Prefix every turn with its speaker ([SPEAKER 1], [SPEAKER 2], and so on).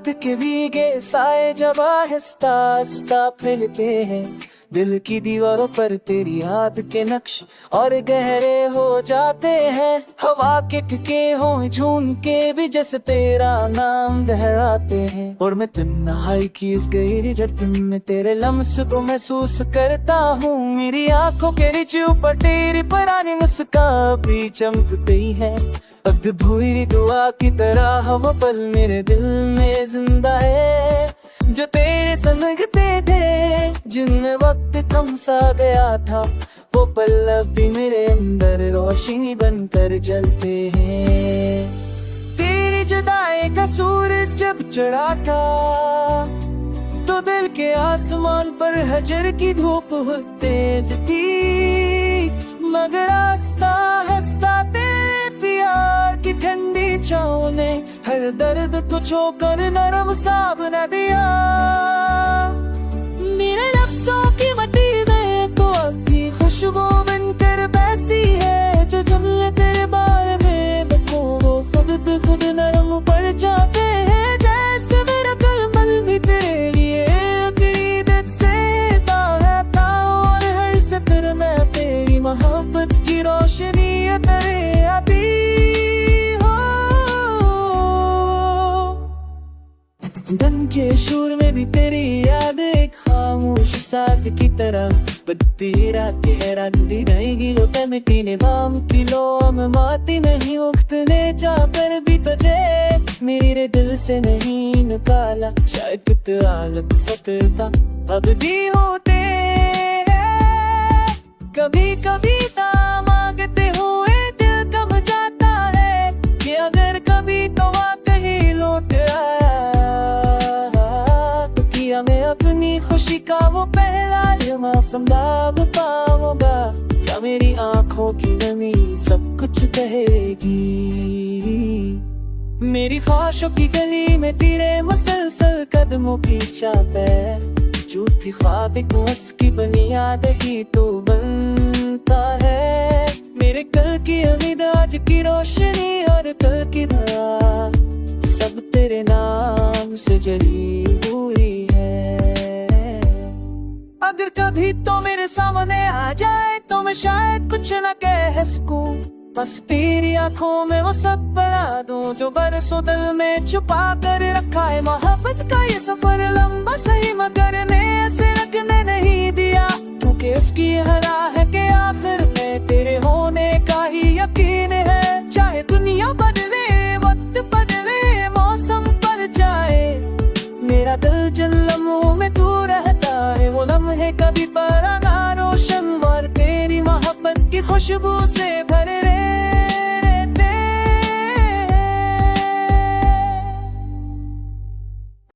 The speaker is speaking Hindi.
[SPEAKER 1] रात के भीगे साए जब आहिस्ता आहिस्ता फैलते हैं, दिल की दीवारों पर तेरी याद के नक्श और गहरे हो जाते हैं। हवा के ठिके हो झूम के भी जैसे तेरा नाम दोहराते हैं। और मैं तन्हाई की इस गहरी धड़कन में तेरे लम्स को महसूस करता हूँ। मेरी आंखों के नीचे ऊपर तेरी पुरानी मुस्कान भी चमक गई है। अद्भुत दुआ की तरह वो पल मेरे दिल में जिंदा है, जो तेरे संगते थे, जिनमें वक्त थम सा गया था। वो पल अब भी मेरे अंदर रोशनी बनकर जलते हैं। तेरी जुदाई का सूरज जब चढ़ा था, तो दिल के आसमान पर हजर की धूप तेज थी। मगर रास्ता हंसता तेरे प्यार की ठंडी छाँव ने हर दर्द को छोकर नरम सा बना दिया। मेरे लफ्ज़ों की मट्टी में तो आपकी खुशबू बनकर बैसी है। जो जुमले तेरे बारे में देखो वो खुद पे खुद नरम पड़ जाते हैं। जैसे मेरा कलम भी तेरे लिए अकीदत से रहता, और हर सफर में तेरी मोहब्बत की रोशनी तेरे आती हो। दिन के शोर में भी तेरी याद एक खामोश साज की तरह बदती रातें हैरानी रहेगी। होता मिट्टी ने बाम की लो हम माती नहीं उगतने जाकर भी तुझे मेरे दिल से नहीं निकाला। शायद कुछ आलत फतरता अब भी होते हैं। कभी कभी मांगते हुए दिल कम जाता है कि अगर कभी तो वाकई लौट आया, तो किया मैं अपनी खुशी का वो पहला लम्हा संभाल पाऊंगा, या मेरी आंखों की नमी सब कुछ कहेगी। मेरी ख्वाहिशों की गली में तेरे मुसलसल कदमों की छाप है। झूठी ख्वाब को हंस की बुनियाद ही तो बनता है। मेरे कल की उम्मीद आज की रोशनी और कल की धरा सब तेरे नाम से जली हुई है। अगर कभी तो मेरे सामने आ जाए तो मैं शायद कुछ न कह सकूं, बस तेरी आंखों में वो सब बना दूं जो बरसों दिल में छुपा कर रखा है। मोहब्बत का ये सफर लंबा सही मगर ने ऐसे रखने नहीं दिया, क्योंकि उसकी हरा है कि आखिर में तेरे होने का ही यकीन है। चाहे दुनिया बदले वक्त बदले मौसम पर जाए, मेरा दिल जिन लम्हों में तू रहता है वो लम्हे कभी पुराना रोशन और तेरी मोहब्बत की खुशबू से भरे रहे।